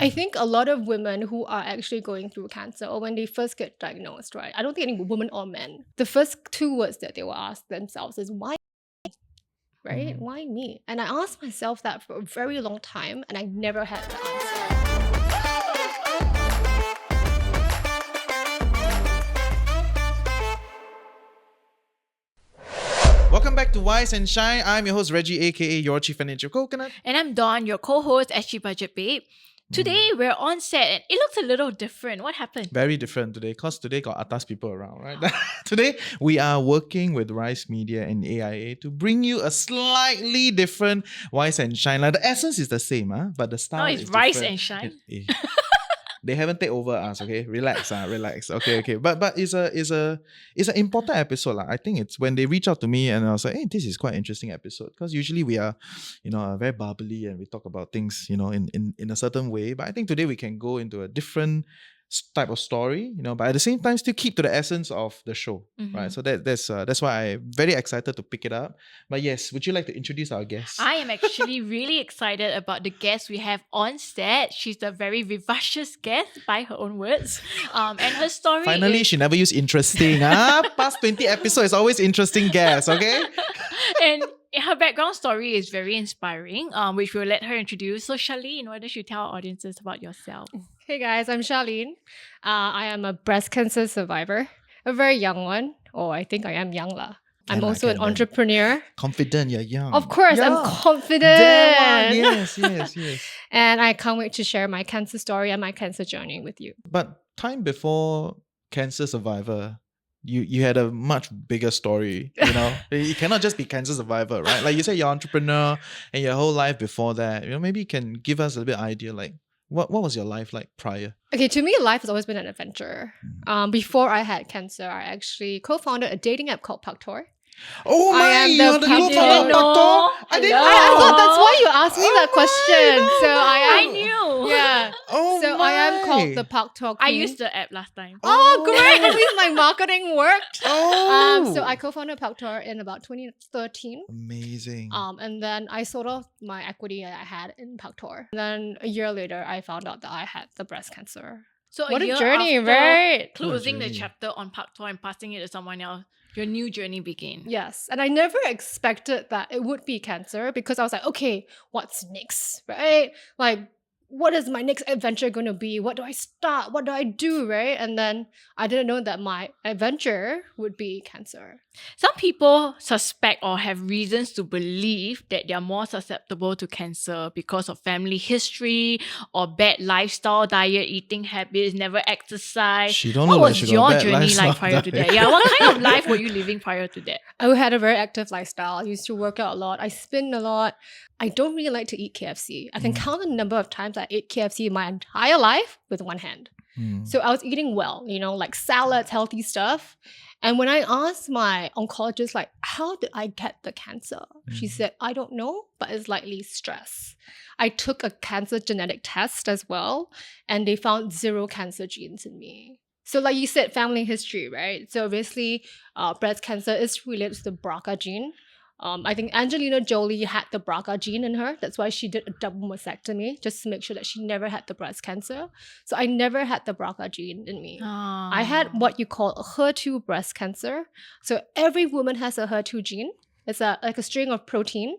I think a lot of women who are actually going through cancer or when they first get diagnosed, right? I don't think any woman or men, the first two words that they will ask themselves is, why? Right? Why me? And I asked myself that for a very long time and I never had the answer. Welcome back to Wise and Shine. I'm your host Reggie, aka your Chief Financial Coconut. And I'm Dawn, your co-host at Cheap Budget Babe. Today we're on set and it looks a little different. What happened? Very different today, because today got atas people around, right? Today we are working with Rise Media and AIA to bring you a slightly different Wise and Shine. Like the essence is the same, but the style it's is Rise different. and Shine. They haven't taken over us, okay? Relax, relax. Okay. But it's an important episode. I think it's when they reach out to me and I was like, hey, this is quite an interesting episode. Because usually we are, very bubbly and we talk about things, in a certain way. But I think today we can go into a different type of story, but at the same time still keep to the essence of the show, right? So that's why I'm very excited to pick it up. But yes, would you like to introduce our guest? I am actually really excited about the guest we have on set. She's a very vivacious guest by her own words. And her story Finally, she never used interesting. Past 20 episodes is always interesting guest, okay? And her background story is very inspiring, which we'll let her introduce. So Charlene, why don't you tell our audiences about yourself? Hey guys, I'm Charlene. I am a breast cancer survivor, a very young one. Oh, I think I am young lah. I'm also an entrepreneur. Confident, you're young. Of course, I'm confident. Yes. And I can't wait to share my cancer story and my cancer journey with you. But time before cancer survivor, you had a much bigger story, You cannot just be cancer survivor, right? Like you said, you're entrepreneur and your whole life before that. Maybe you can give us a bit idea, like what was your life like prior? Okay, to me, life has always been an adventure. Before I had cancer, I actually co-founded a dating app called Paktor. Oh my! I am You're the the Paktor. co-founder. I didn't know. I thought that's why you asked me that question. So I am. knew. Yeah. Oh So I am called the Paktor I Queen. used the app last time. Oh, great! At least my marketing worked. Oh. So I co-founded Paktor in about 2013. Amazing. And then I sold off my equity that I had in Paktor. And then a year later, I found out that I had the breast cancer. So What a year journey, after right? Closing the journey. chapter on Paktor and passing it to someone else, your new journey began. Yes. And I never expected that it would be cancer because I was like, okay, what's next, right? Like, what is my next adventure going to be? What do I start? What do I do, right? And then I didn't know that my adventure would be cancer. Some people suspect or have reasons to believe that they are more susceptible to cancer because of family history or bad lifestyle, diet, eating habits, never exercise. She don't What look like was she got your bad journey lifestyle like prior to diet. that? Yeah, what kind of life were you living prior to that? I had a very active lifestyle. I used to work out a lot. I spin a lot. I don't really like to eat KFC. I can count the number of times I ate KFC in my entire life with one hand. So I was eating well, like salads, healthy stuff. And when I asked my oncologist, like, how did I get the cancer? She said, I don't know, but it's likely stress. I took a cancer genetic test as well, and they found 0 cancer genes in me. So like you said, family history, right? So obviously, breast cancer is related to the BRCA gene. I think Angelina Jolie had the BRCA gene in her. That's why she did a double mastectomy, just to make sure that she never had the breast cancer. So I never had the BRCA gene in me. I had what you call a HER2 breast cancer. So every woman has a HER2 gene. It's like a string of protein.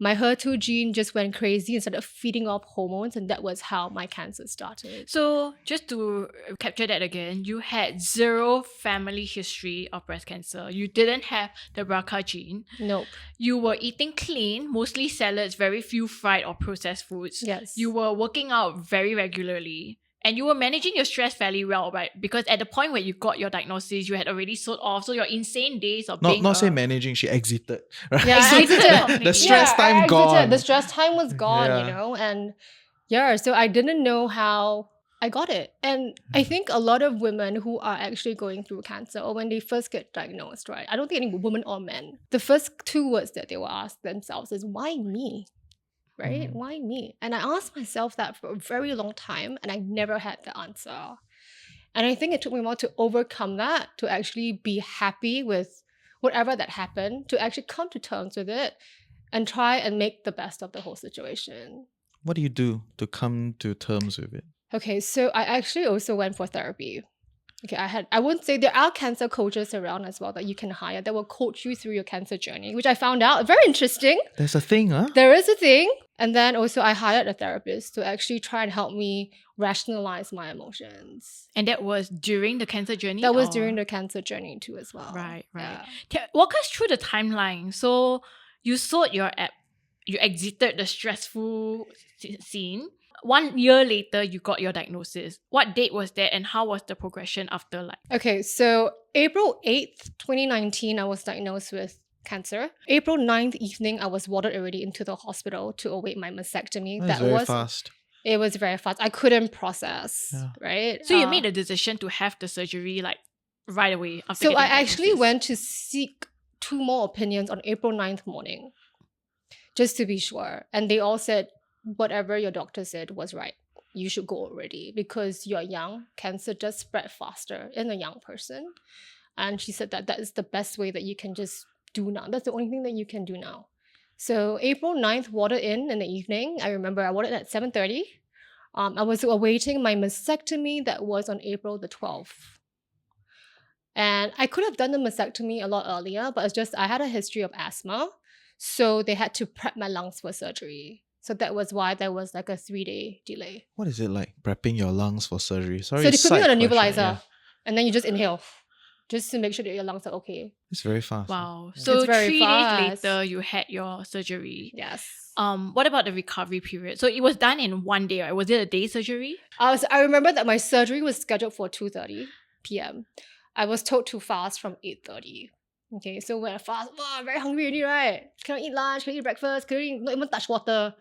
My HER2 gene just went crazy and started feeding off hormones, and that was how my cancer started. So just to capture that again, you had 0 family history of breast cancer. You didn't have the BRCA gene. Nope. You were eating clean, mostly salads, very few fried or processed foods. Yes. You were working out very regularly. And you were managing your stress fairly well, right? Because at the point where you got your diagnosis, you had already sold off. So your insane days of being... Not say managing, she exited. Right? Yeah, I exited. The stress time I exited. gone. The stress time was gone, Yeah. And so I didn't know how I got it. And I think a lot of women who are actually going through cancer or when they first get diagnosed, right? I don't think any woman or men, the first 2 words that they will ask themselves is, why me? Right? Why me? And I asked myself that for a very long time and I never had the answer. And I think it took me a while to overcome that, to actually be happy with whatever that happened, to actually come to terms with it and try and make the best of the whole situation. What do you do to come to terms with it? Okay, so I actually also went for therapy. Okay, I wouldn't say there are cancer coaches around as well that you can hire that will coach you through your cancer journey, which I found out very interesting. There's a thing, huh? There is a thing. And then also I hired a therapist to actually try and help me rationalize my emotions. And that was during the cancer journey? That was or- during the cancer journey too as well. Right. Yeah. Walk us through the timeline. So you sold your app, you exited the stressful scene. 1 year later, you got your diagnosis. What date was that, and how was the progression after? Like, Okay, so April 8th, 2019, I was diagnosed with cancer. April 9th evening, I was warded already into the hospital to await my mastectomy. That's very fast. It was very fast. I couldn't process, Yeah. right? so you made the decision to have the surgery like right away after. So I getting actually diagnosis. went to seek 2 more opinions on April 9th morning, just to be sure. And they all said, whatever your doctor said was right. You should go already because you're young. Cancer does spread faster in a young person. And she said that that is the best way that you can just do now. That's the only thing that you can do now. So April 9th, warded in the evening. I remember I warded at 7:30. I was awaiting my mastectomy that was on April the 12th. And I could have done the mastectomy a lot earlier, but it's just I had a history of asthma. So they had to prep my lungs for surgery. So that was why there was like a 3-day delay. What is it like prepping your lungs for surgery? Sorry, So they put me on a side question, nebulizer yeah. and then you just inhale just to make sure that your lungs are okay. It's very fast. Wow. Yeah. So It's very 3 fast. days later, you had your surgery. Yes. What about the recovery period? So it was done in 1 day, right? Was it a day surgery? I remember that my surgery was scheduled for 2:30 p.m. I was told to fast from 8:30. Okay, so when I fast, wow, very hungry already, right? Cannot eat lunch, cannot eat breakfast, cannot not even touch water.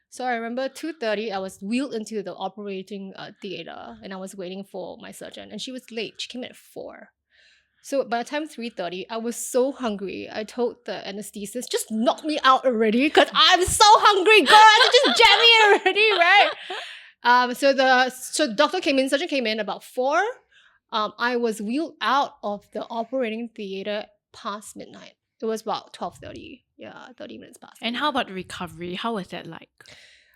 So I remember 2:30, I was wheeled into the operating theater and I was waiting for my surgeon and she was late. She came at 4. So by the time 3:30, I was so hungry. I told the anesthetist, just knock me out already because I'm so hungry, girl. Just jab me already, right? So the doctor came in, surgeon came in about 4. I was wheeled out of the operating theater past midnight. It was about 12:30. Yeah, 30 minutes past. And how about the recovery? How was that like?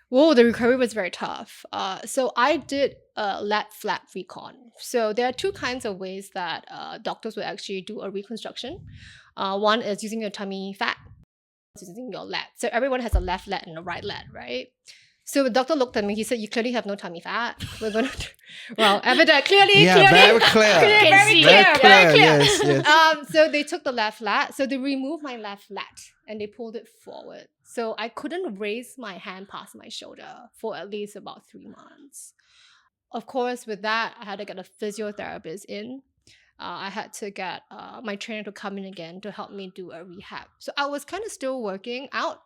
Whoa, the recovery was very tough. So I did a lat flap recon. So there are 2 kinds of ways that doctors will actually do a reconstruction. One is using your tummy fat, using your lat. So everyone has a left lat and a right lat, right? So the doctor looked at me. He said, "You clearly have no tummy fat. We're gonna, well, evident, clearly, Yeah, very clear. very Can see. clear, Very very clear, clear." yes, yes. So they took the left lat. So they removed my left lat and they pulled it forward. So I couldn't raise my hand past my shoulder for at least about 3 months. Of course, with that, I had to get a physiotherapist in. I had to get my trainer to come in again to help me do a rehab. So I was kind of still working out,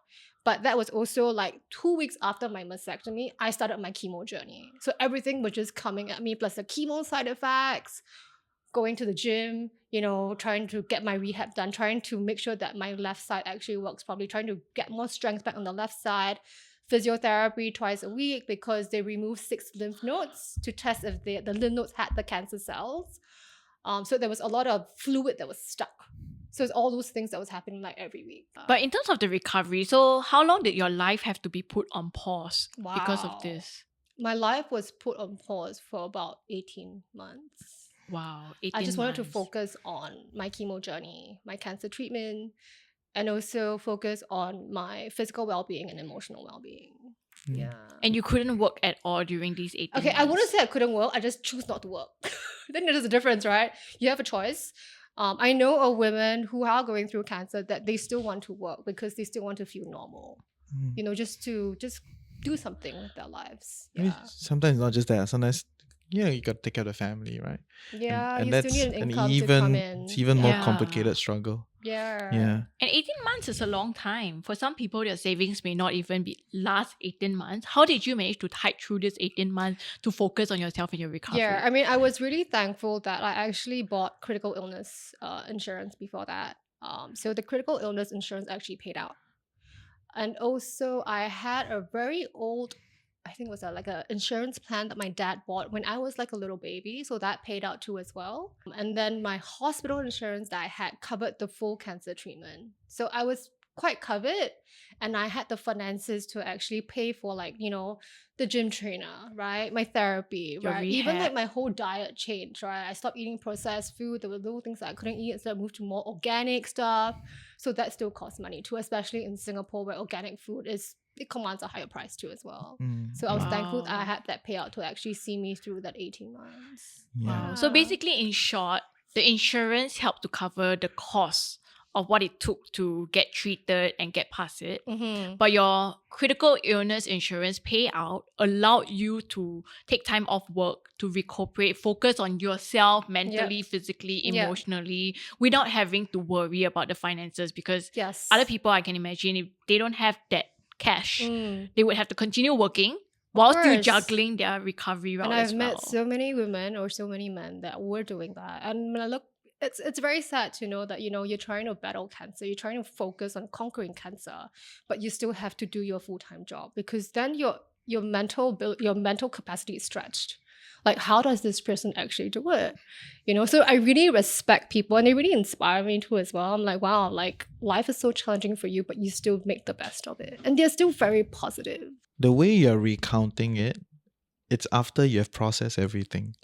but that was also like 2 weeks after my mastectomy, I started my chemo journey. So everything was just coming at me, plus the chemo side effects, going to the gym, trying to get my rehab done, trying to make sure that my left side actually works properly, trying to get more strength back on the left side, physiotherapy twice a week because they removed 6 lymph nodes to test if the lymph nodes had the cancer cells. So there was a lot of fluid that was stuck. So it's all those things that was happening like every week. But in terms of the recovery, so how long did your life have to be put on pause because of Wow. this? My life was put on pause for about 18 months. Wow, 18 I just wanted to months. focus on my chemo journey, my cancer treatment, and also focus on my physical well-being and emotional well-being. Mm. Yeah. And you couldn't work at all during these 18 Okay, months. I wouldn't say I couldn't work. I just choose not to work. Then there's a difference, right? You have a choice. I know of women who are going through cancer that they still want to work because they still want to feel normal. Mm. Just do something with their lives. I mean, Yeah. sometimes not just that. Sometimes, you got to take care of the family, right? Yeah, and you that's still need an an income to come in. it's even more Yeah. complicated struggle. Yeah. Yeah. And 18 months is a long time. For some people, their savings may not even be last 18 months. How did you manage to tide through this 18 months to focus on yourself and your recovery? Yeah, I mean, I was really thankful that I actually bought critical illness insurance before that. So the critical illness insurance actually paid out. And also, I had a very old, I think it was like a insurance plan that my dad bought when I was like a little baby. So that paid out too as well. And then my hospital insurance that I had covered the full cancer treatment. So I was quite covered. And I had the finances to actually pay for like, the gym trainer, right? My therapy, Your right? Even rehab. like my whole diet changed, right? I stopped eating processed food. There were little things that I couldn't eat. So I moved to more organic stuff. So that still costs money too, especially in Singapore where organic food it commands a higher price too as well. So I was thankful that I Wow. had that payout to actually see me through that 18 months. Wow. So basically, in short, the insurance helped to cover the cost of what it took to get treated and get past it. Mm-hmm. But your critical illness insurance payout allowed you to take time off work to recuperate, focus on yourself mentally, physically, Yeah. emotionally, without having to worry about the finances. Because Yes. other people, I can imagine, if they don't have that cash, Mm. they would have to continue working while still course. juggling their recovery route And as I've well. met so many women or so many men that were doing that. And when I look, it's very sad to know that, you're trying to battle cancer, you're trying to focus on conquering cancer, but you still have to do your full-time job because then your mental capacity is stretched. Like, how does this person actually do it? So I really respect people and they really inspire me too as well. I'm like, wow, like life is so challenging for you, but you still make the best of it. And they're still very positive. The way you're recounting it, it's after you have processed everything,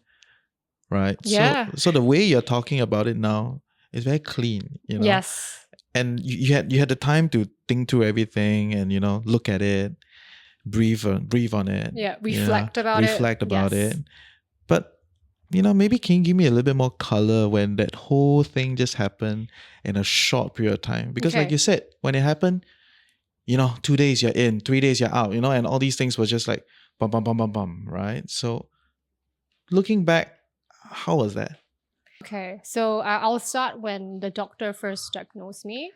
right? Yeah. So the way you're talking about it now is very clean, Yes. And you had the time to think through everything and look at it, breathe on it. Yeah. Reflect about it. But maybe can you give me a little bit more color when that whole thing just happened in a short period of time? Because like Okay. you said, when it happened, 2 days you're in, 3 days you're out, and all these things were just like bum, bum, bum, bum, bum, right? So looking back, how was that? Okay, so I'll start when the doctor first diagnosed me.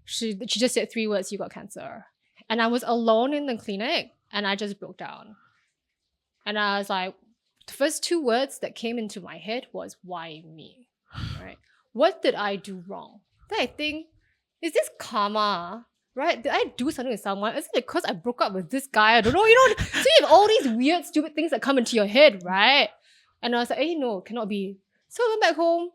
She just said 3 words: "You got cancer," and I was alone in the clinic, and I just broke down. And I was like, the first 2 words that came into my head was, "Why me?" Right? What did I do wrong? Then I think, is this karma? Right? Did I do something with someone? Is it because I broke up with this guy? I don't know. So you have all these weird, stupid things that come into your head, right? And I was like, hey, no, cannot be. So I went back home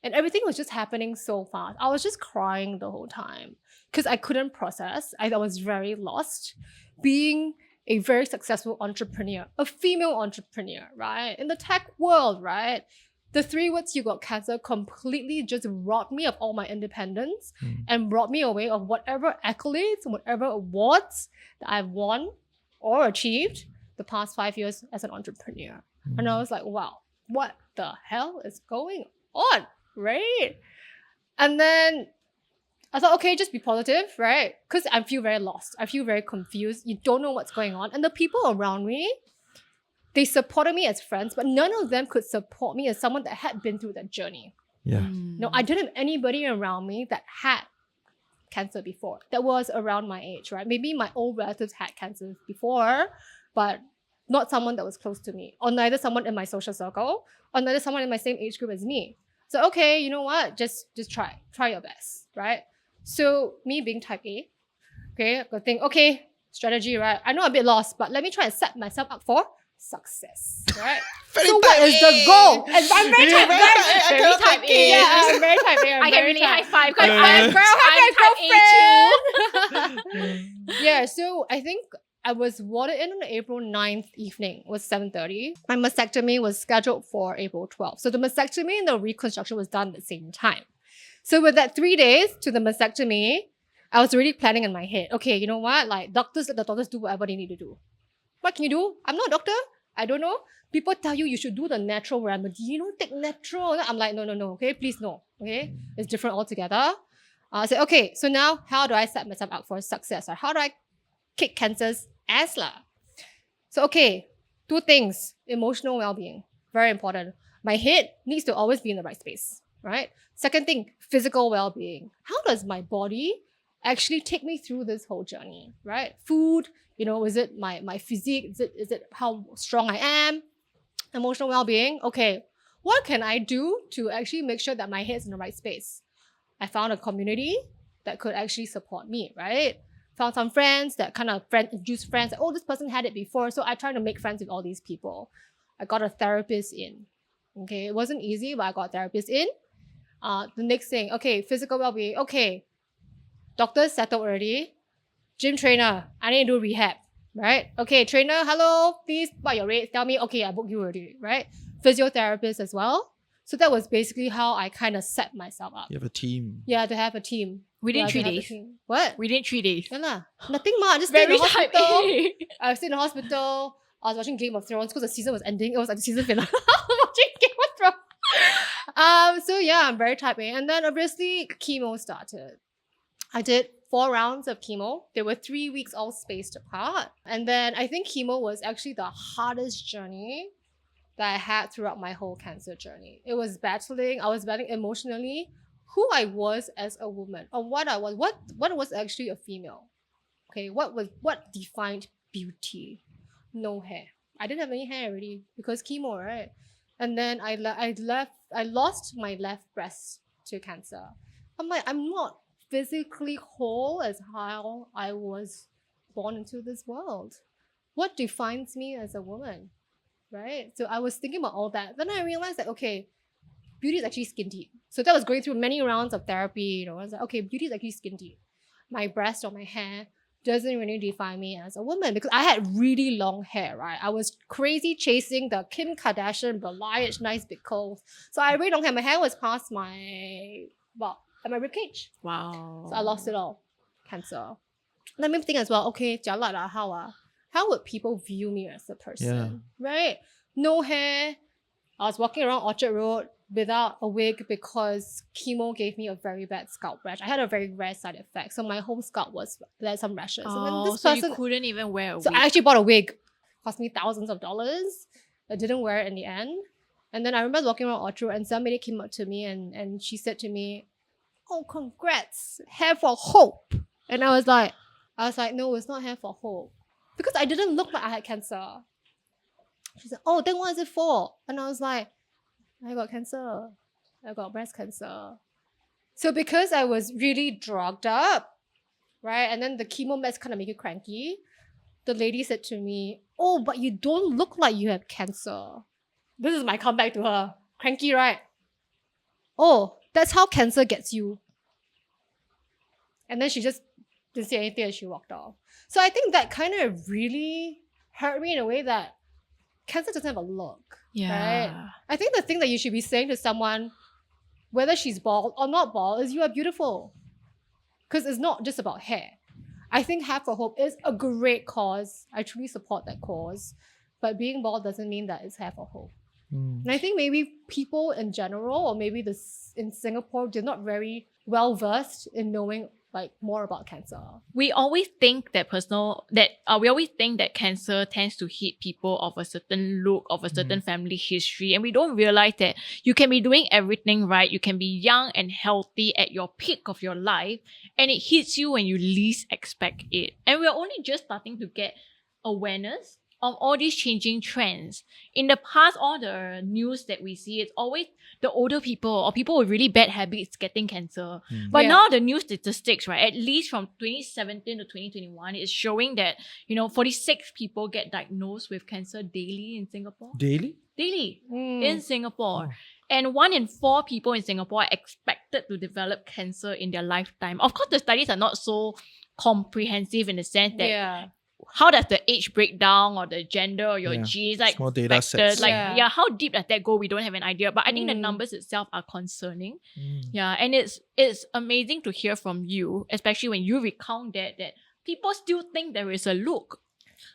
and everything was just happening so fast. I was just crying the whole time because I couldn't process. I was very lost. Being a very successful entrepreneur, a female entrepreneur, right? In the tech world, right? The 3 words "you got cancer" completely just robbed me of all my independence and brought me away of whatever accolades and whatever awards that I've won or achieved the past 5 years as an entrepreneur. And I was like, wow, what the hell is going on, right? And then I thought, okay, just be positive, right? Because I feel very lost. I feel very confused. You don't know what's going on. And the people around me, they supported me as friends, but none of them could support me as someone that had been through that journey. Yeah. No, I didn't have anybody around me that had cancer before, that was around my age, right? Maybe my old relatives had cancer before, but not someone that was close to me, or neither someone in my social circle, or neither someone in my same age group as me. So, okay, you know what? Just try your best, right? So me being type A, okay, I think, okay, strategy, right? I know I'm a bit lost, but let me try and set myself up for success, right? So what is the goal? And I'm very type A. Very type A. Yeah, I'm very type A. I can really high five because I'm I'm type A too. Yeah, so I think I was warded in on April 9th evening. It was 7:30. My mastectomy was scheduled for April 12th. So the mastectomy and the reconstruction was done at the same time. So with that 3 days to the mastectomy, I was already planning in my head, okay, you know what? Like doctors, let the doctors do whatever they need to do. What can you do? I'm not a doctor. I don't know. People tell you should do the natural remedy. Take natural. I'm like, no, okay? Please, no. Okay? It's different altogether. I said, okay, so now how do I set myself up for success? Or how do I kick cancer's ass lah? So, okay, 2 things. Emotional well-being. Very important. My head needs to always be in the right space, right? Second thing, physical well-being. How does my body actually take me through this whole journey, right? Food, is it my physique? Is it how strong I am? Emotional well-being. Okay, what can I do to actually make sure that my head's in the right space? I found a community that could actually support me, right? Found some friends that kind of introduced friends. Oh, this person had it before. So I tried to make friends with all these people. I got a therapist in. Okay, it wasn't easy, but I got a therapist in. The next thing, okay, physical well-being. Okay, Doctors settled already. Gym trainer, I need to do rehab, right? Okay, trainer, hello, please, what your rates? Tell me, okay, I booked you already, right? Physiotherapist as well. So that was basically how I kind of set myself up. You have a team. Yeah, to have a team. Within Yeah, 3 to have a days. team. What? Within 3 days. Yeah lah. Nothing much. Just stayed in Very the type hospital. A. I was in the hospital. I was watching Game of Thrones because the season was ending. It was like the season finale. I was watching Game of Thrones. So yeah, I'm very type A. And then obviously chemo started. I did 4 rounds of chemo. They were 3 weeks all spaced apart. And then I think chemo was actually the hardest journey that I had throughout my whole cancer journey. It was battling. I was battling emotionally who I was as a woman, or what I was, what was actually a female. Okay, what defined beauty? No hair. I didn't have any hair already because chemo, right? And then I lost my left breast to cancer. I'm like, I'm not physically whole as how I was born into this world. What defines me as a woman? Right? So I was thinking about all that. Then I realized that, okay, beauty is actually skin deep. So that was going through many rounds of therapy. I was like, okay, beauty is actually skin deep. My breast or my hair doesn't really define me as a woman because I had really long hair, right? I was crazy chasing the Kim Kardashian balayage, nice big curls. So I really long hair. My hair was past my ribcage. Wow. So I lost it all. Cancer. Let me think as well, okay, jialat lah, how would people view me as a person? Right? No hair. I was walking around Orchard Road without a wig because chemo gave me a very bad scalp rash. I had a very rare side effect. So my whole scalp had some rashes. And then this so person, you couldn't even wear a so wig. I actually bought a wig. Cost me thousands of dollars. I didn't wear it in the end. And then I remember walking around Orchard and somebody came up to me and she said to me, oh, congrats, hair for hope. And I was like, no, it's not hair for hope. Because I didn't look like I had cancer. She said, oh, then what is it for? And I was like, I got cancer. I got breast cancer. So because I was really drugged up, right? And then the chemo meds kind of make you cranky. The lady said to me, oh, but you don't look like you have cancer. This is my comeback to her. Cranky, right? Oh, that's how cancer gets you. And then she just didn't say anything and she walked off. So I think that kind of really hurt me in a way that cancer doesn't have a look. Yeah. Right? I think the thing that you should be saying to someone, whether she's bald or not bald, is you are beautiful. Because it's not just about hair. I think Hair for Hope is a great cause. I truly support that cause. But being bald doesn't mean that it's Hair for Hope. And I think maybe people in general, or maybe in Singapore, they're not very well versed in knowing like more about cancer. We always think that cancer tends to hit people of a certain look, of a certain family history, and we don't realize that you can be doing everything right. You can be young and healthy at your peak of your life, and it hits you when you least expect it. And we're only just starting to get awareness of all these changing trends. In the past, all the news that we see, it's always the older people or people with really bad habits getting cancer. But now the new statistics, right, at least from 2017 to 2021, is showing that, 46 people get diagnosed with cancer daily in Singapore. Daily? Daily in Singapore. And 1 in 4 people in Singapore are expected to develop cancer in their lifetime. Of course, the studies are not so comprehensive in the sense that how does the age break down or the gender or your genes, like small data factors, sets. how deep does that go? We don't have an idea. But I think the numbers itself are concerning. Yeah, and it's amazing to hear from you, especially when you recount that people still think there is a look,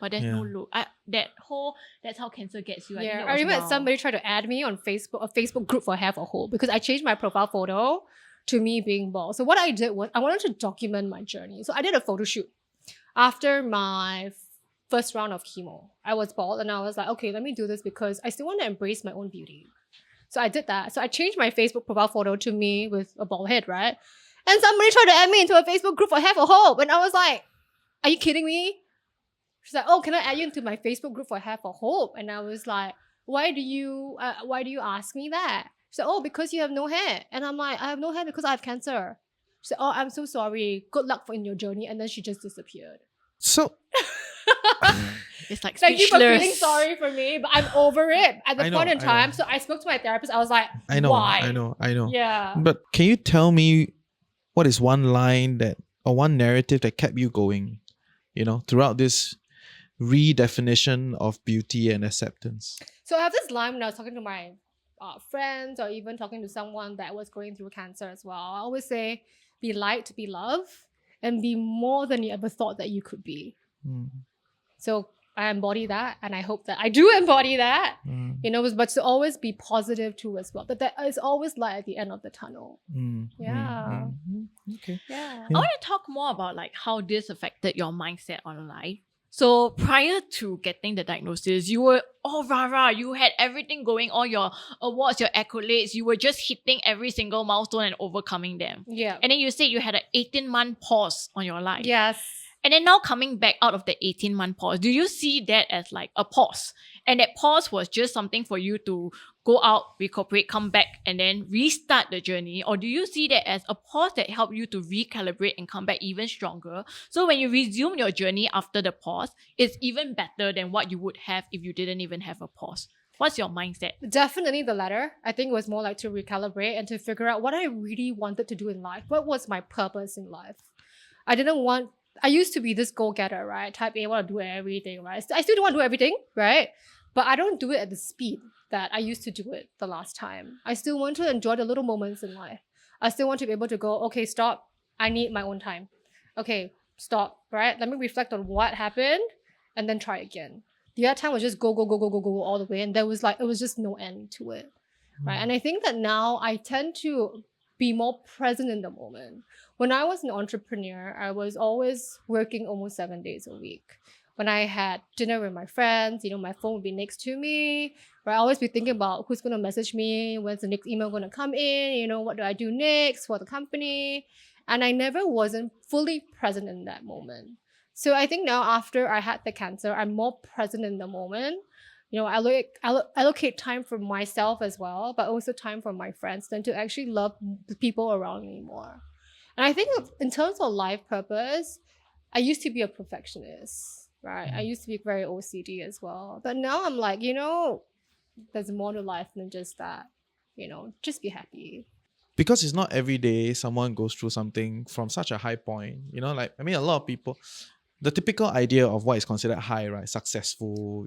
but there's no look. That's how cancer gets you. I remember somebody tried to add me on Facebook, a Facebook group for Hair for Hope, because I changed my profile photo to me being bald. So what I did was I wanted to document my journey. So I did a photo shoot. After my first round of chemo, I was bald and I was like, okay, let me do this because I still want to embrace my own beauty. So I did that. So I changed my Facebook profile photo to me with a bald head, right? And somebody tried to add me into a Facebook group for Hair for Hope. And I was like, are you kidding me? She's like, oh, can I add you into my Facebook group for Hair for Hope? And I was like, why do you ask me that? She said, oh, because you have no hair. And I'm like, I have no hair because I have cancer. She said, oh, I'm so sorry. Good luck in your journey. And then she just disappeared. So it's like thank you for speechless. feeling sorry for me, but I'm over it at the point in time. So I spoke to my therapist. I was like, why? I know. Yeah. But can you tell me what is one line that or one narrative that kept you going, throughout this redefinition of beauty and acceptance? So I have this line when I was talking to my friends or even talking to someone that was going through cancer as well. I always say, be liked, be loved, and be more than you ever thought that you could be. So I embody that, and I hope that I do embody that, but to always be positive too as well. But there is always light at the end of the tunnel. Yeah. Okay. Yeah. I want to talk more about like how this affected your mindset on life. So prior to getting the diagnosis, you were all rah-rah. You had everything going, all your awards, your accolades. You were just hitting every single milestone and overcoming them. Yeah. And then you said you had an 18-month pause on your life. Yes. And then now coming back out of the 18-month pause, do you see that as like a pause? And that pause was just something for you to go out, recuperate, come back, and then restart the journey? Or do you see that as a pause that helped you to recalibrate and come back even stronger? So when you resume your journey after the pause, it's even better than what you would have if you didn't even have a pause. What's your mindset? Definitely the latter. I think it was more like to recalibrate and to figure out what I really wanted to do in life. What was my purpose in life? I used to be this go-getter, right? Type A, want to do everything, right? I still don't want to do everything, right? But I don't do it at the speed that I used to do it the last time. I still want to enjoy the little moments in life. I still want to be able to go, okay, stop. I need my own time. Okay, stop, right? Let me reflect on what happened and then try again. The other time was just go all the way. And it was just no end to it, right? And I think that now I tend to be more present in the moment. When I was an entrepreneur, I was always working almost 7 days a week. When I had dinner with my friends, my phone would be next to me. Right? I always be thinking about who's going to message me, when's the next email going to come in, what do I do next for the company? And I never wasn't fully present in that moment. So I think now after I had the cancer, I'm more present in the moment. I allocate time for myself as well, but also time for my friends then to actually love the people around me more. And I think in terms of life purpose, I used to be a perfectionist, right? I used to be very OCD as well. But now I'm like, there's more to life than just that. Just be happy. Because it's not every day someone goes through something from such a high point. A lot of people, the typical idea of what is considered high, right? Successful,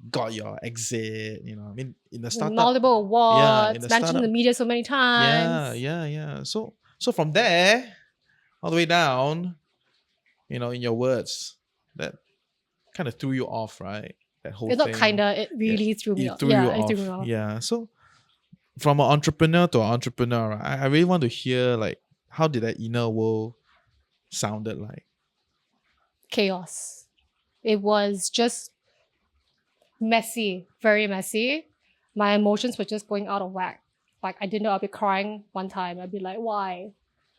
got your exit, in the startup. Multiple awards, in mentioned in the media so many times. Yeah. So from there, all the way down, in your words, that kind of threw you off, right? That whole It's thing. not kinda, it really threw me off. It threw me off. Yeah. So from an entrepreneur to an entrepreneur, right, I really want to hear like how did that inner world sounded like? Chaos. It was just messy, very messy. My emotions were just going out of whack. Like I didn't know I'd be crying one time. I'd be like, why?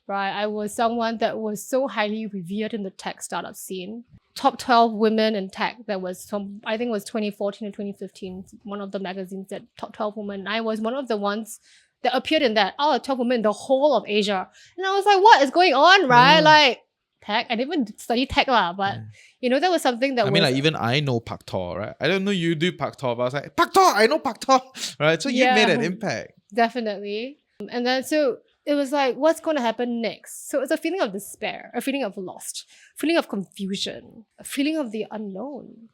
Right? I was someone that was so highly revered in the tech startup scene. Top 12 women in tech. That was I think it was 2014 or 2015. One of the magazines said top 12 women. I was one of the ones that appeared in that. Oh, 12 women in the whole of Asia. And I was like, what is going on, right? Like tech. I didn't even study tech but that was something that even I know Pak Tor, right? I don't know you do Pak Tor, but I was like, Pak Tor, I know Pak Tor, right? So you made an impact. Definitely. And then so it was like, what's going to happen next? So it's a feeling of despair, a feeling of lost, a feeling of confusion, a feeling of the unknown,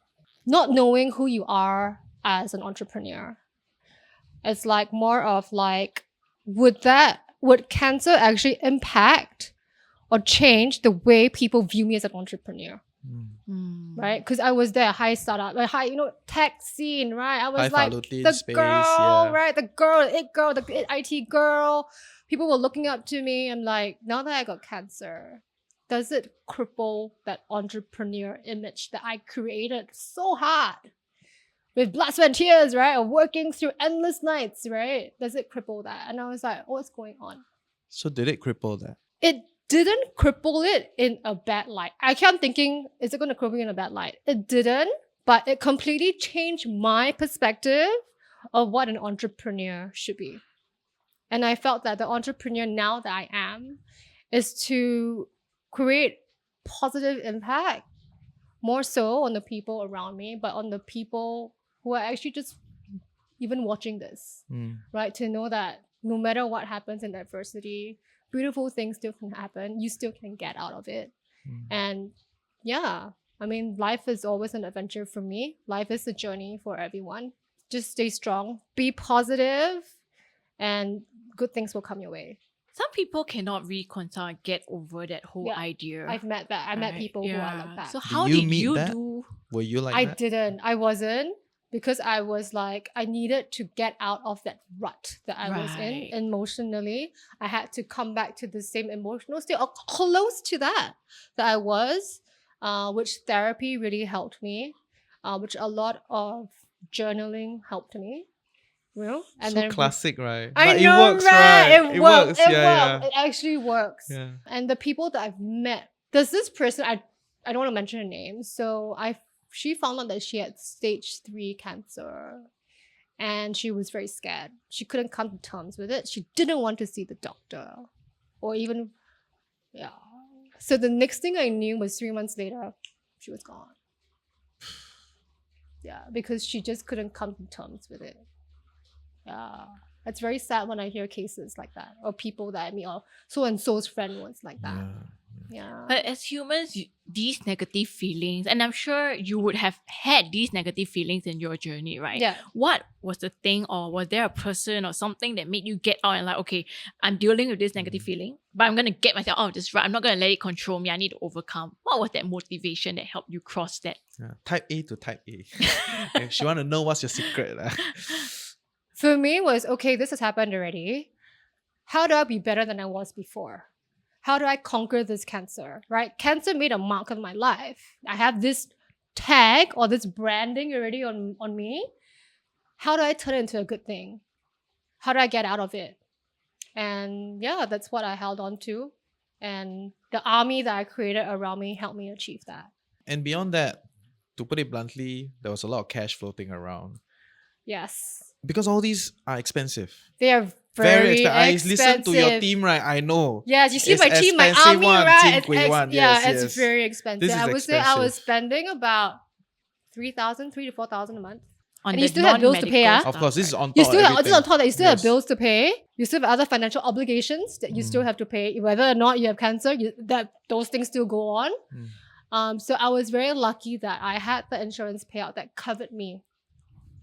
not knowing who you are as an entrepreneur. It's like more of like, would cancer actually impact or change the way people view me as an entrepreneur? Right? Because I was there, high startup, like high, tech scene, right? I was like the space, girl, right? The girl, the IT girl. People were looking up to me. I'm like, now that I got cancer, does it cripple that entrepreneur image that I created so hard with blood, sweat, and tears, right? Of working through endless nights, right? Does it cripple that? And I was like, what's going on? So did it cripple that? It didn't cripple it in a bad light. I kept thinking, is it going to cripple it in a bad light? It didn't, but it completely changed my perspective of what an entrepreneur should be. And I felt that the entrepreneur now that I am is to create positive impact, more so on the people around me, but on the people who are actually just even watching this, right? To know that no matter what happens in adversity, beautiful things still can happen. You still can get out of it. And yeah, I mean, life is always an adventure for me. Life is a journey for everyone. Just stay strong, be positive, and good things will come your way. Some people cannot reconcile and get over that whole Yeah, idea. I've met that. I met right? people who are like that. So how you did meet you that? do? Were you like I that? didn't. I wasn't, because I was like, I needed to get out of that rut that I was in Right. emotionally. I had to come back to the same emotional state or close to that I was, which therapy really helped me, which a lot of journaling helped me. You know, and So then classic, right? I But know, it works, right? right? It works. It yeah, works. It actually works. yeah. And the people that I've met, there's this person, I don't want to mention her name. So she found out that she had stage 3 cancer, and she was very scared. She couldn't come to terms with it. She didn't want to see the doctor, or even, yeah. So the next thing I knew was 3 months later, she was gone. Yeah, because she just couldn't come to terms with it. Yeah, it's very sad when I hear cases like that, or people that I meet, or so and so's friend was like that. Yeah. But as humans, these negative feelings, and I'm sure you would have had these negative feelings in your journey, right? Yeah. What was the thing, or was there a person or something that made you get out and like, okay, I'm dealing with this negative feeling, but I'm going to get myself out of this, right? I'm not going to let it control me. I need to overcome. What was that motivation that helped you cross that? Yeah. Type A to type A. If she want to know what's your secret. For me, was okay, this has happened already. How do I be better than I was before? How do I conquer this cancer, right? Cancer made a mark on my life. I have this tag or this branding already on me. How do I turn it into a good thing? How do I get out of it? And yeah, that's what I held on to. And the army that I created around me helped me achieve that. And beyond that, to put it bluntly, there was a lot of cash floating around. Yes. Because all these are expensive. They are very expensive. I listen to your team, right? I know. Yes, you see It's my team, my expensive army, one, right? Team It's Kui one. yeah, Yes, it's yes. very expensive. This is I would say I was expensive. spending about 3,000 to 4,000 a month. On And the you still have bills to pay, non-medical ah? Of course, this is on top You of still have, this is on everything. top that you still have Yes. bills to pay. You still have other financial obligations that you still have to pay. Whether or not you have cancer, those things still go on. So I was very lucky that I had the insurance payout that covered me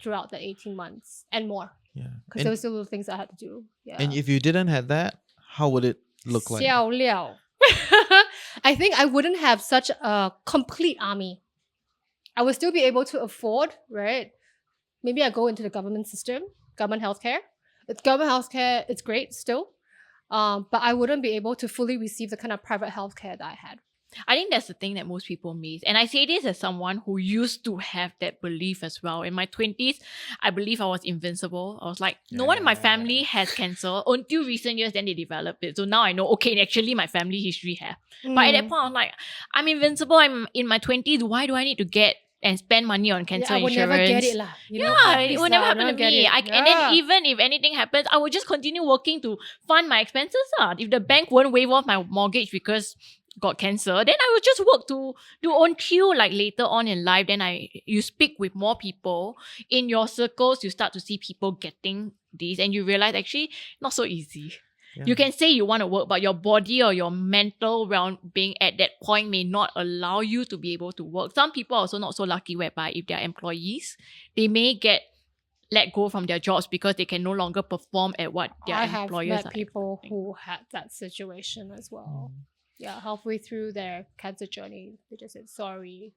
throughout the 18 months and more. Yeah. Because there were still little things I had to do. Yeah. And if you didn't have that, how would it look like? 笑料. I think I wouldn't have such a complete army. I would still be able to afford, right? Maybe I go into the government system, government healthcare. Government healthcare, it's great still. But I wouldn't be able to fully receive the kind of private healthcare that I had. I think that's the thing that most people miss. And I say this as someone who used to have that belief as well. In my 20s, I believe I was invincible. I was like, no one in my family has cancer. Until recent years, then they developed it. So now I know, okay, actually my family history have. But at that point, I'm like, I'm invincible. I'm in my 20s. Why do I need to get and spend money on cancer I would insurance? never get it lah. It will never happen to me. And then even if anything happens, I will just continue working to fund my expenses. If the bank won't waive off my mortgage because got cancer, then I will just work to do until like later on in life. Then you speak with more people in your circles. You start to see people getting this, and you realize actually not so easy. Yeah. You can say you want to work, but your body or your mental well-being at that point may not allow you to be able to work. Some people are also not so lucky whereby if they're employees, they may get let go from their jobs because they can no longer perform at what their employers I have met are people expecting. who had that situation as well. Yeah, halfway through their cancer journey, they just said sorry,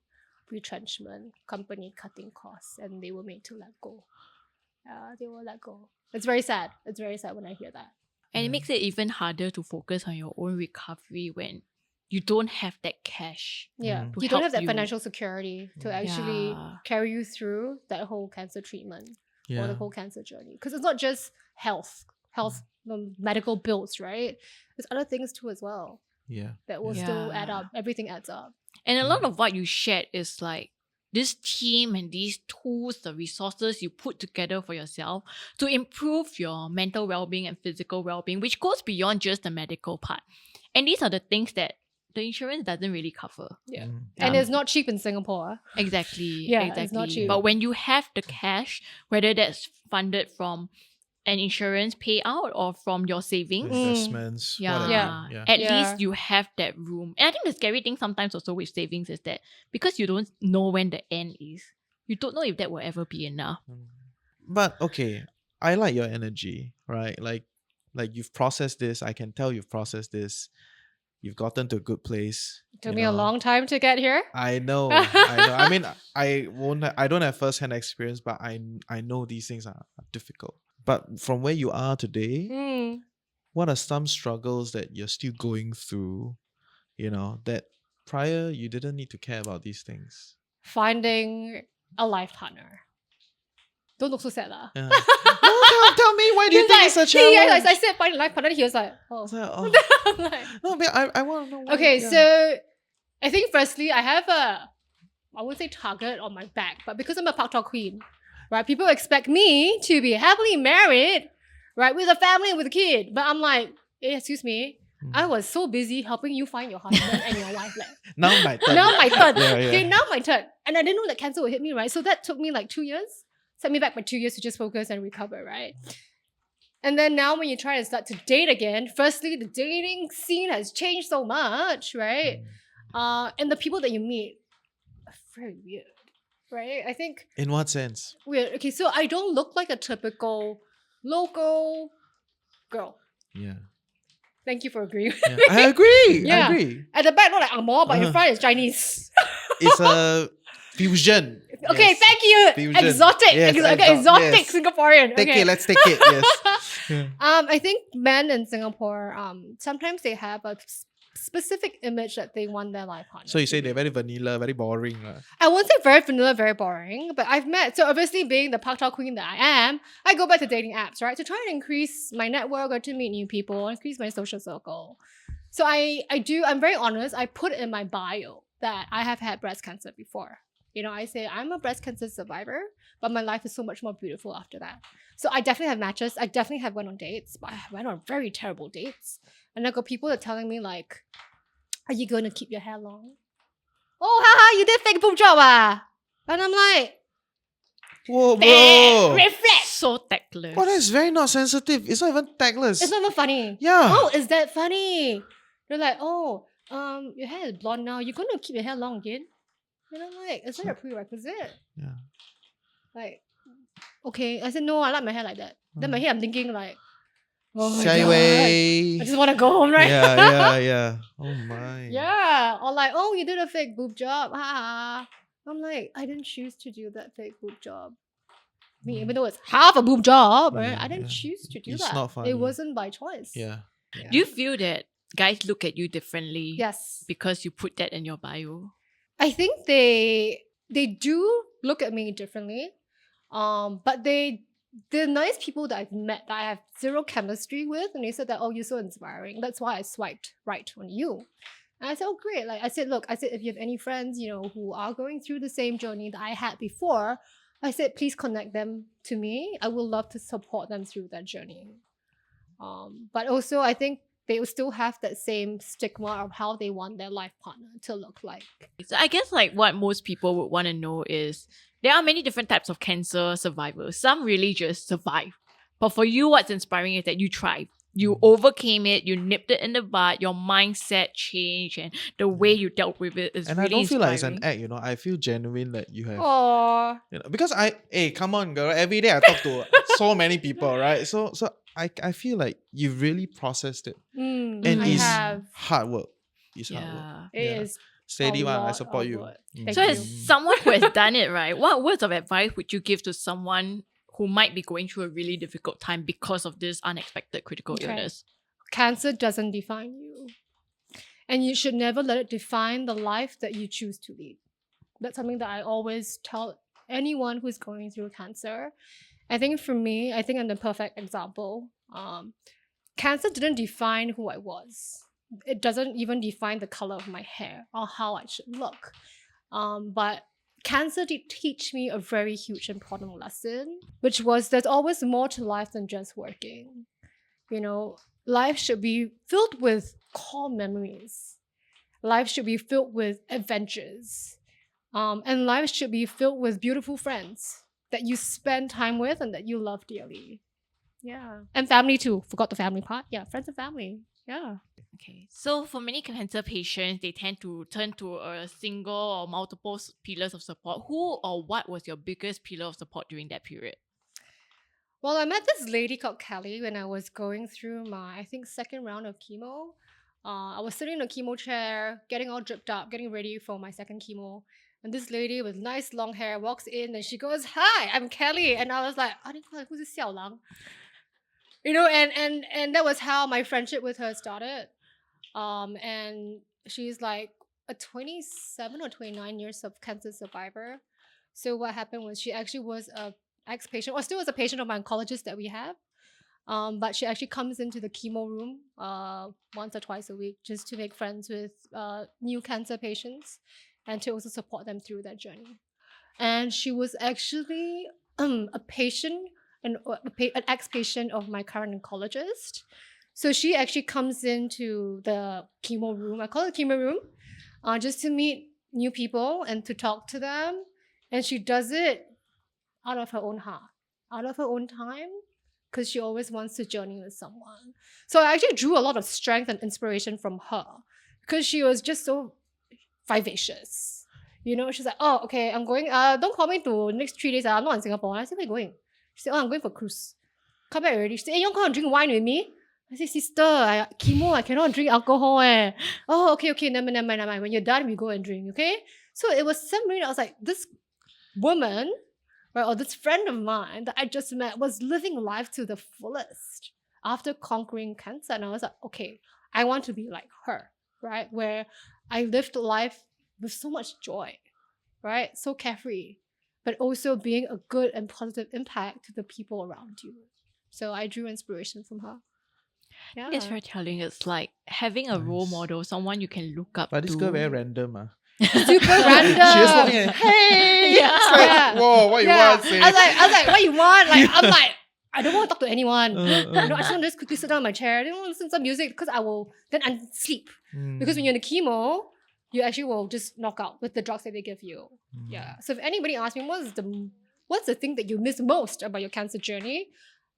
retrenchment, company cutting costs, and they were made to let go. They were let go. It's very sad. It's very sad when I hear that. And it makes it even harder to focus on your own recovery when you don't have that cash. Yeah, to you don't help have that you. financial security to actually Yeah. carry you through that whole cancer treatment or Yeah. the whole cancer journey. Because it's not just health, medical bills, right? There's other things too as well Yeah. that will Yeah. still add up. Everything adds up. And a lot of what you shared is like this team and these tools, the resources you put together for yourself to improve your mental well-being and physical well-being, which goes beyond just the medical part. And these are the things that the insurance doesn't really cover. Yeah. Mm. And it's not cheap in Singapore. Exactly. Yeah, exactly. it's not cheap. But when you have the cash, whether that's funded from an insurance payout or from your savings. Investments, Yeah. whatever. Yeah. Yeah. At Yeah. least you have that room. And I think the scary thing sometimes also with savings is that because you don't know when the end is, you don't know if that will ever be enough. But okay, I like your energy, right? Like you've processed this. I can tell you've processed this. You've gotten to a good place. Took you me a know. long time to get here. I know. I mean, I don't have first-hand experience, but I know these things are difficult. But from where you are today, Mm. what are some struggles that you're still going through? That prior you didn't need to care about these things. Finding a life partner. Don't look so sad lah. Yeah. No, tell me, why do you He's think like, it's a challenge? I said find a life partner. He was like, oh. It's like, oh. I'm like, No, but I want to know why. okay, yeah. so I think firstly, I have I wouldn't say target on my back, but because I'm a Pak Tok queen, right? People expect me to be happily married, right? With a family and with a kid. But I'm like, excuse me, I was so busy helping you find your husband and your wife. Like, Now my turn. now my turn. Yeah, Okay, yeah. now my turn. And I didn't know that cancer would hit me, right? So that took me like 2 years. Set me back by 2 years to just focus and recover, right? And then now when you try to start to date again, firstly, the dating scene has changed so much, right? And the people that you meet are very weird, right? I think In what sense? weird. Okay, so I don't look like a typical local girl. Yeah. Thank you for agreeing. Yeah. I agree. Yeah. I agree. At the back, not like Angmo, but in Uh-huh. front is Chinese. It's a fusion. Okay, Yes. thank you. Fusion. Exotic. Yes, Exotic yes. Singaporean. Take okay. it. Let's take it. Yes. Yeah. I think men in Singapore, sometimes they have a specific image that they want their life partner. So you to say be. they're very vanilla, very boring. I won't say very vanilla, very boring, but I've met. So obviously, being the Pak Tok queen that I am, I go back to dating apps, right, to try and increase my network or to meet new people, increase my social circle. So I'm very honest. I put in my bio that I have had breast cancer before. I say I'm a breast cancer survivor, but my life is so much more beautiful after that. So I definitely have matches. I definitely have went on dates, but I went on very terrible dates. And I got people that are telling me like, are you going to keep your hair long? Oh, haha, you did fake boob job ah. And I'm like, Whoa, bro. reflex. So tactless. Oh, that's very not sensitive. It's not even tactless. It's not even funny. Yeah. Oh, is that funny? They're like, oh, your hair is blonde now. You're going to keep your hair long again? And I'm like, is that a prerequisite? Yeah. Like, okay. I said, no, I like my hair like that. Then my hair, I'm thinking like, oh my Shy God. way. I just want to go home, right? Yeah. Oh my. Yeah. Or like, oh, you did a fake boob job. I'm like, I didn't choose to do that fake boob job. I mean, even though it's half a boob job, right? Yeah, I didn't yeah. choose to do It's that. not funny. It wasn't by choice. Yeah. Do you feel that guys look at you differently Yes. because you put that in your bio? I think they do look at me differently. But the nice people that I've met that I have zero chemistry with, and they said that, oh, you're so inspiring. That's why I swiped right on you. And I said, oh, great. Like I said, look, if you have any friends, who are going through the same journey that I had before, I said, please connect them to me. I would love to support them through that journey. But also I think they will still have that same stigma of how they want their life partner to look like. So I guess like what most people would want to know is there are many different types of cancer survivors. Some really just survive. But for you, what's inspiring is that you tried. You overcame it, you nipped it in the bud, your mindset changed, and the way you dealt with it is And really I don't feel like it's an inspiring. act, I feel genuine that you have. Oh, Because come on, girl. Every day I talk to so many people, right? So I feel like you've really processed it. And I it's have. hard work. It's hard work. Yeah. It is. Steady a one, I lot support of you. work. Mm. Thank So you. as someone who has done it, right, what words of advice would you give to someone who might be going through a really difficult time because of this unexpected critical Okay. illness? Cancer doesn't define you. And you should never let it define the life that you choose to lead. That's something that I always tell anyone who's going through cancer. I think for me, I'm the perfect example. Cancer didn't define who I was. It doesn't even define the color of my hair or how I should look. But cancer did teach me a very huge important lesson, which was there's always more to life than just working. Life should be filled with core memories. Life should be filled with adventures. And life should be filled with beautiful friends that you spend time with and that you love dearly. Yeah. And family too. Forgot the family part. Yeah, friends and family. Yeah. Okay, so for many cancer patients, they tend to turn to a single or multiple pillars of support. Who or what was your biggest pillar of support during that period? Well, I met this lady called Kelly when I was going through my, I think, second round of chemo. I was sitting in a chemo chair, getting all dripped up, getting ready for my second chemo. And this lady with nice long hair walks in and she goes, "Hi, I'm Kelly." And I was like, "I didn't call who's this Xiao Lang?" And that was how my friendship with her started. And she's like a 27 or 29 years of cancer survivor. So what happened was she actually was a ex-patient, or still is a patient of my oncologist that we have. But she actually comes into the chemo room once or twice a week just to make friends with new cancer patients and to also support them through that journey. And she was actually a patient, an ex-patient of my current oncologist. So she actually comes into the chemo room, I call it chemo room, just to meet new people and to talk to them. And she does it out of her own heart, out of her own time, because she always wants to journey with someone. So I actually drew a lot of strength and inspiration from her because she was just so vivacious. She's like, "Oh, okay, I'm going. Don't call me to next 3 days. I'm not in Singapore." I said, "Where are you going?" She said, "Oh, I'm going for cruise." Come back already. She said, "Hey, you want to come and drink wine with me?" I said, "Sister, chemo, I cannot drink alcohol. Oh, okay, never mind. When you're done, we go and drink, okay?" So it was some reason I was like, this woman, right, or this friend of mine that I just met was living life to the fullest after conquering cancer. And I was like, okay, I want to be like her, right? Where I lived life with so much joy, right? So carefree, but also being a good and positive impact to the people around you. So I drew inspiration from her. Yeah. It's very telling. It's like having a role Nice. model, someone you can look up But this to. girl very random. Super random. She just walked in and, "Hey!" Yeah. It's like, Yeah. whoa, what you want, say? I was like, "What you want?" Like, I'm like, I don't want to talk to anyone. I just want to just quickly sit down in my chair. I don't want to listen to some music because I will then sleep. Because when you're in the chemo, you actually will just knock out with the drugs that they give you. Yeah. So if anybody asks me what's the thing that you miss most about your cancer journey,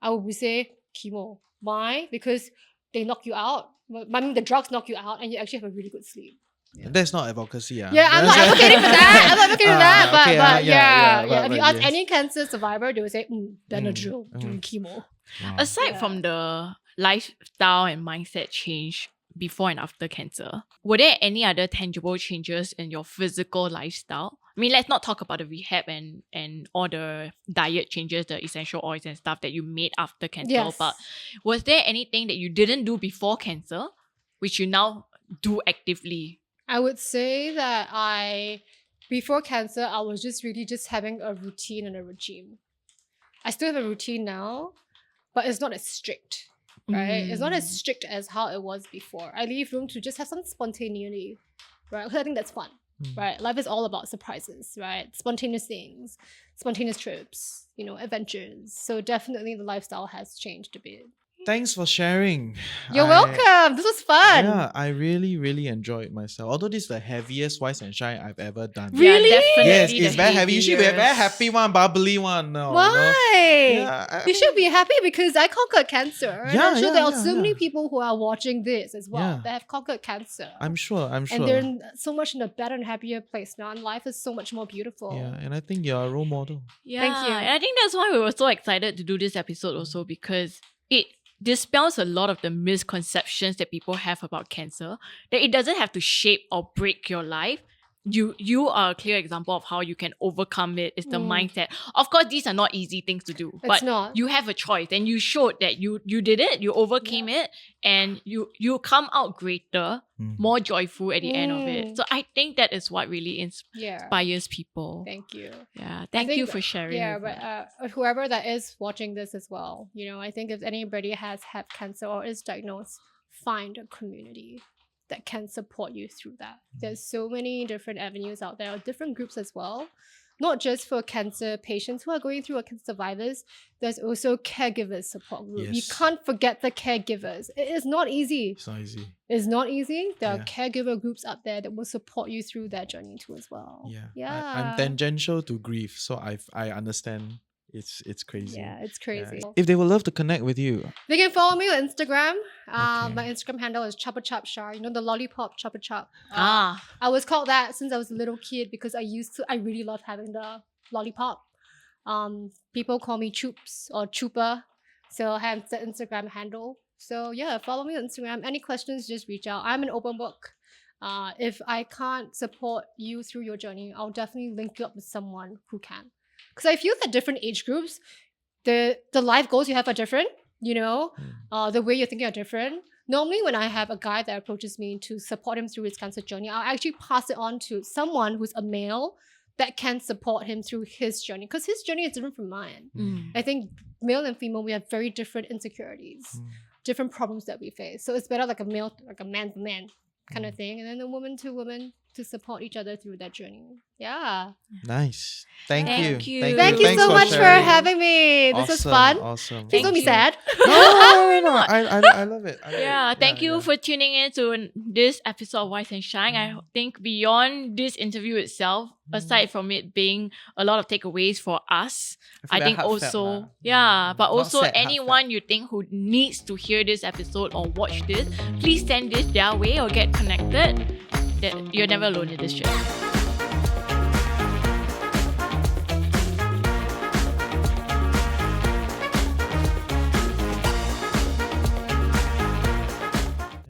I would say chemo. Why? Because they knock you out. I mean, the drugs knock you out, and you actually have a really good sleep. That's not advocacy. Yeah, I'm not advocating for that. I'm not advocating for that. But, okay, but yeah. but If you ask yes. any cancer survivor, they will say, Benadryl during chemo. Wow. Aside from the lifestyle and mindset change before and after cancer, were there any other tangible changes in your physical lifestyle? I mean, let's not talk about the rehab and all the diet changes, the essential oils and stuff that you made after cancer. Yes. But was there anything that you didn't do before cancer, which you now do actively? I would say that before cancer, I was just really just having a routine and a regime. I still have a routine now, but it's not as strict, right? It's not as strict as how it was before. I leave room to just have some spontaneity, right? Because I think that's fun, right? Life is all about surprises, right? Spontaneous things, spontaneous trips, adventures. So definitely the lifestyle has changed a bit. Thanks for sharing. You're welcome. This was fun. Yeah, I really, really enjoyed myself. Although this is the heaviest Wise and Shine I've ever done. Really? Yeah, definitely. Yes, the it's very heavy. You should be a very heaviest. happy one, bubbly one. No, Why? Yeah, You should be happy because I conquered cancer. And Yeah, I'm sure there are yeah, so many yeah. people who are watching this as well Yeah. that have conquered cancer. I'm sure. And they're so much in a better and happier place now, and life is so much more beautiful. Yeah, and I think you're a role model. Yeah, Thank you. and I think that's why we were so excited to do this episode also, because it dispels a lot of the misconceptions that people have about cancer, that it doesn't have to shape or break your life. You are a clear example of how you can overcome it. It's the mindset. Of course, these are not easy things to do, but not. you have a choice, and you showed that you did it, you overcame it, and you come out greater, more joyful at the end of it. So I think that is what really inspires people. Thank you. Yeah, I thank think you for sharing. Yeah, with us. but whoever that is watching this as well, I think if anybody has had cancer or is diagnosed, find a community that can support you through that. There's so many different avenues out there, different groups as well. Not just for cancer patients who are going through or cancer survivors, there's also caregivers support group. You Yes. can't forget the caregivers. It is not easy. It's not easy. It's not easy. There are Yeah. caregiver groups out there that will support you through that journey too as well. Yeah. Yeah. I'm tangential to grief, so I understand It's crazy. Yeah, it's crazy. If they would love to connect with you, They can follow me on Instagram. Okay. My Instagram handle is Choppa Chop Shar. You know, the lollipop Choppa Chop. Ah. I was called that since I was a little kid because I really loved having the lollipop. People call me Choops or Chupa. So I have the Instagram handle. So yeah, follow me on Instagram. Any questions, just reach out. I'm an open book. If I can't support you through your journey, I'll definitely link you up with someone who can. Because I feel that different age groups, the life goals you have are different, you know, the way you're thinking are different. Normally, when I have a guy that approaches me to support him through his cancer journey, I'll actually pass it on to someone who's a male that can support him through his journey, because his journey is different from mine. I think male and female, we have very different insecurities, different problems that we face. So it's better like a man to man kind of thing, and then a woman to woman to support each other through that journey. Yeah. nice. Thank Thank you. you. Thank you Thanks so much for sharing. having me. This was Awesome, fun. Awesome. Please don't be Thank sad. No. I love it. I love Yeah, it. thank you yeah. for tuning in to this episode of Wise and Shine. I think beyond this interview itself, aside from it being a lot of takeaways for us, feel I very think heartfelt also, lah. but Not also sad, anyone you think who needs to hear this episode or watch this, please send this their way or get connected. That you're never alone in this journey.